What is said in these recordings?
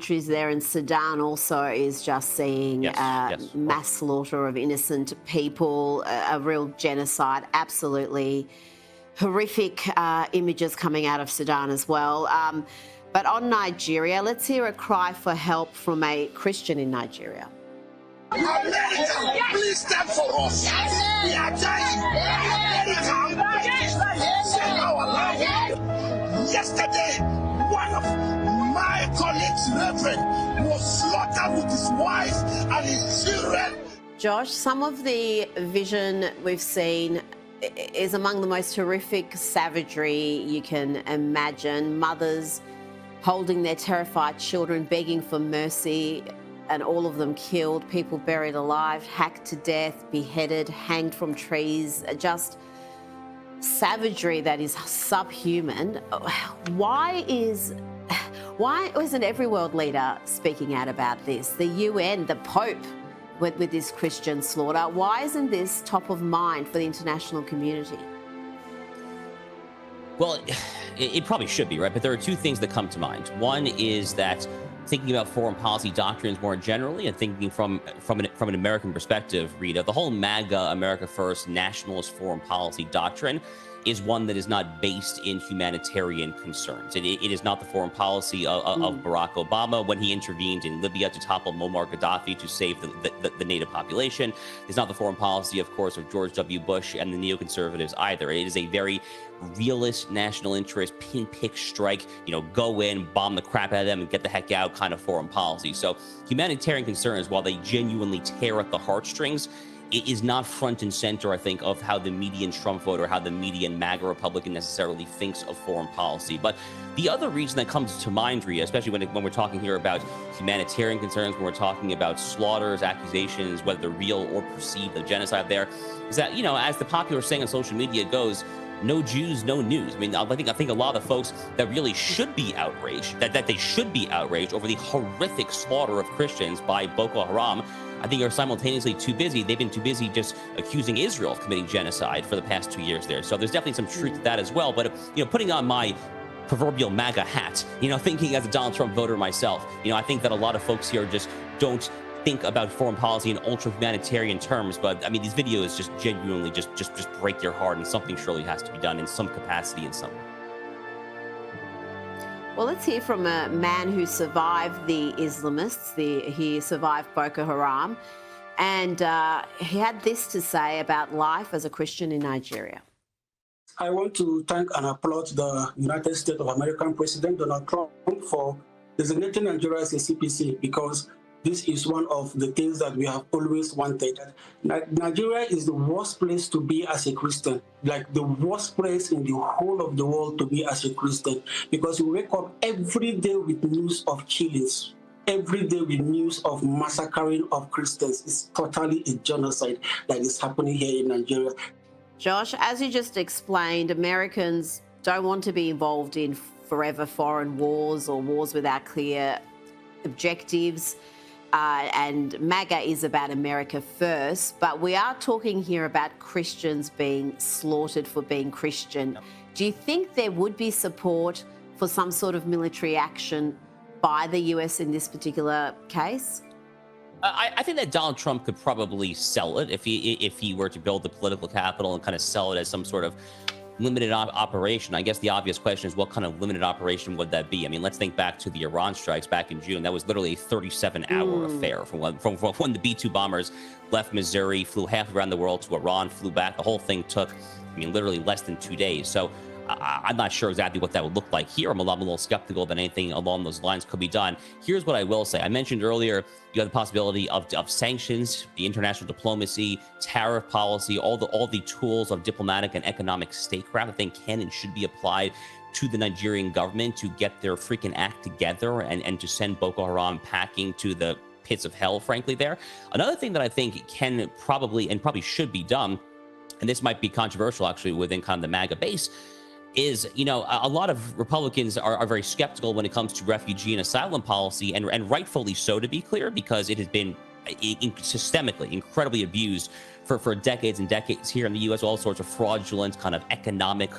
countries there, and Sudan also is just seeing mass slaughter of innocent people, a real genocide, absolutely horrific images coming out of Sudan as well. But on Nigeria, let's hear a cry for help from a Christian in Nigeria. America, please stand for us. We are dying. America, save our life. Yesterday, one of my colleagues, Reverend, was slaughtered with his wife and his children. Josh, some of the vision we've seen is among the most horrific savagery you can imagine. Mothers holding their terrified children, begging for mercy, and all of them killed, people buried alive, hacked to death, beheaded, hanged from trees, just savagery that is subhuman. Why isn't every world leader speaking out about this? The UN, the Pope, with this Christian slaughter. Why isn't this top of mind for the international community? Well, it probably should be, right? But there are two things that come to mind. One is that thinking about foreign policy doctrines more generally, and thinking from an American perspective, Rita, the whole MAGA, America First, nationalist foreign policy doctrine is one that is not based in humanitarian concerns. It is not the foreign policy of Barack Obama when he intervened in Libya to topple Muammar Gaddafi to save the native population. It's not the foreign policy, of course, of George W. Bush and the neoconservatives either. It is a very realist national interest, pinprick strike, go in, bomb the crap out of them and get the heck out kind of foreign policy. So humanitarian concerns, while they genuinely tear at the heartstrings, it is not front and center, I think, of how the median Trump voter, how the median MAGA Republican necessarily thinks of foreign policy. But the other reason that comes to mind, Rhea, especially when we're talking here about humanitarian concerns, when we're talking about slaughters, accusations, whether they're real or perceived, the genocide there, is that, as the popular saying on social media goes, no Jews, no news. I mean, I think a lot of folks that really should be outraged, that they should be outraged over the horrific slaughter of Christians by Boko Haram, I think are simultaneously too busy. They've been too busy just accusing Israel of committing genocide for the past 2 years there. So there's definitely some truth to that as well. But, putting on my proverbial MAGA hat, thinking as a Donald Trump voter myself, I think that a lot of folks here just don't think about foreign policy in ultra humanitarian terms. But I mean, these videos just genuinely just break your heart, and something surely has to be done in some capacity in some way. Well, let's hear from a man who survived the Islamists. He survived Boko Haram, and he had this to say about life as a Christian in Nigeria. I want to thank and applaud the United States of American President Donald Trump for designating Nigeria as a CPC, because this is one of the things that we have always wanted. Nigeria is the worst place to be as a Christian, like the worst place in the whole of the world to be as a Christian, because you wake up every day with news of killings, every day with news of massacring of Christians. It's totally a genocide that is happening here in Nigeria. Josh, as you just explained, Americans don't want to be involved in forever foreign wars or wars without clear objectives. And MAGA is about America first, but we are talking here about Christians being slaughtered for being Christian. Do you think there would be support for some sort of military action by the US in this particular case? I think that Donald Trump could probably sell it if he were to build the political capital and kind of sell it as some sort of limited operation. I guess the obvious question is, what kind of limited operation would that be? I mean, let's think back to the Iran strikes back in June. That was literally a 37-hour affair from when the B-2 bombers left Missouri, flew half around the world to Iran, flew back. The whole thing took, literally less than 2 days. So I'm not sure exactly what that would look like here. I'm a little skeptical that anything along those lines could be done. Here's what I will say. I mentioned earlier, you have the possibility of sanctions, the international diplomacy, tariff policy, all the tools of diplomatic and economic statecraft, I think can and should be applied to the Nigerian government to get their freaking act together and to send Boko Haram packing to the pits of hell, frankly, there. Another thing that I think can probably should be done, and this might be controversial actually within kind of the MAGA base, is, a lot of Republicans are very skeptical when it comes to refugee and asylum policy, and rightfully so, to be clear, because it has been systemically incredibly abused for decades and decades here in the U.S., all sorts of fraudulent kind of economic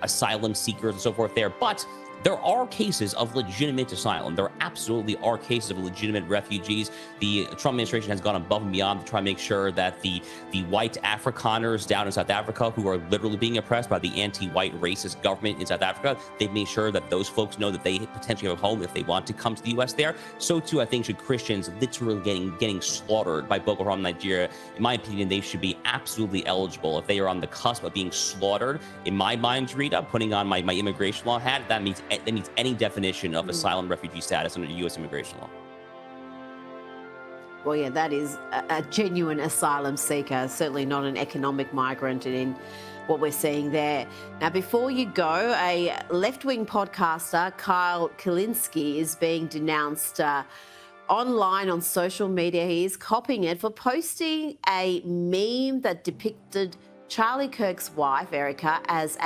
asylum seekers and so forth there. But there are cases of legitimate asylum. There absolutely are cases of legitimate refugees. The Trump administration has gone above and beyond to try and make sure that the white Afrikaners down in South Africa, who are literally being oppressed by the anti-white racist government in South Africa, they've made sure that those folks know that they potentially have a home if they want to come to the U.S. there. So too, I think, should Christians literally getting slaughtered by Boko Haram in Nigeria. In my opinion, they should be absolutely eligible if they are on the cusp of being slaughtered. In my mind, Rita, putting on my immigration law hat, that means any definition of asylum refugee status under U.S. immigration law. Well, yeah, that is a genuine asylum seeker, certainly not an economic migrant in what we're seeing there. Now, before you go, a left-wing podcaster, Kyle Kalinske, is being denounced online on social media. He is copying it for posting a meme that depicted Charlie Kirk's wife, Erica, as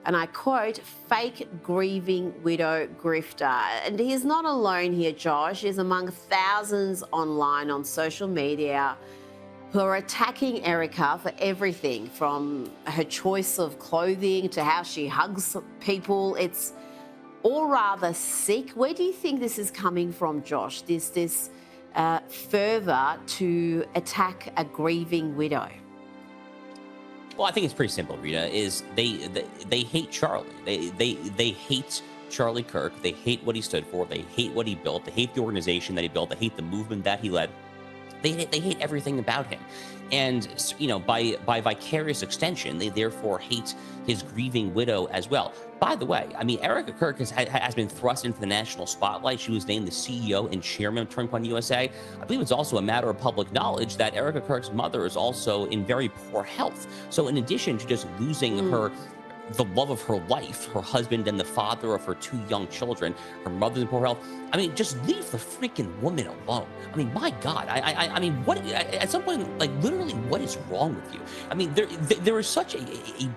and I quote, fake grieving widow grifter. And he is not alone here, Josh. He's among thousands online on social media who are attacking Erica for everything from her choice of clothing to how she hugs people. It's all rather sick. Where do you think this is coming from, Josh? This fervour to attack a grieving widow? Well, I think it's pretty simple, Rita, is they hate Charlie. They hate Charlie Kirk. They hate what he stood for. They hate what he built. They hate the organization that he built. They hate the movement that he led. They hate everything about him. And, you know, by vicarious extension, they therefore hate his grieving widow as well. By the way, I mean, Erica Kirk has been thrust into the national spotlight. She was named the CEO and chairman of Turning Point USA. I believe it's also a matter of public knowledge that Erica Kirk's mother is also in very poor health. So in addition to just losing the love of her life, her husband and the father of her 2 young children, her mother's in poor health. I mean, just leave the freaking woman alone. I mean, my God, I mean, what, at some point, like literally, what is wrong with you? I mean, there is such a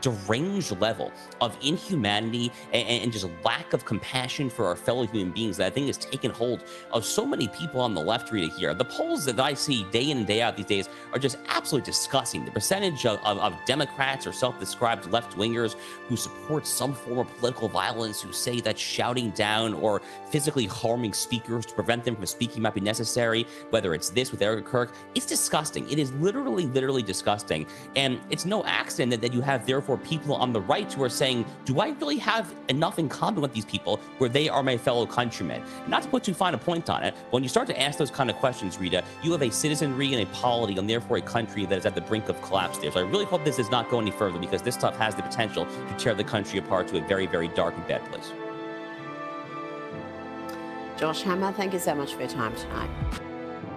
deranged level of inhumanity and just lack of compassion for our fellow human beings that I think has taken hold of so many people on the left, Rita, here. The polls that I see day in and day out these days are just absolutely disgusting. The percentage of Democrats or self-described left-wingers who support some form of political violence, who say that shouting down or physically harming speakers to prevent them from speaking might be necessary, whether it's this with Erica Kirk, it's disgusting. It is literally disgusting. And it's no accident that you have, therefore, people on the right who are saying, do I really have enough in common with these people where they are my fellow countrymen? Not to put too fine a point on it, when you start to ask those kind of questions, Rita, you have a citizenry and a polity and therefore a country that is at the brink of collapse there. So I really hope this does not go any further, because this stuff has the potential to tear the country apart to a very, very dark and bad place. Josh Hammer, thank you so much for your time tonight.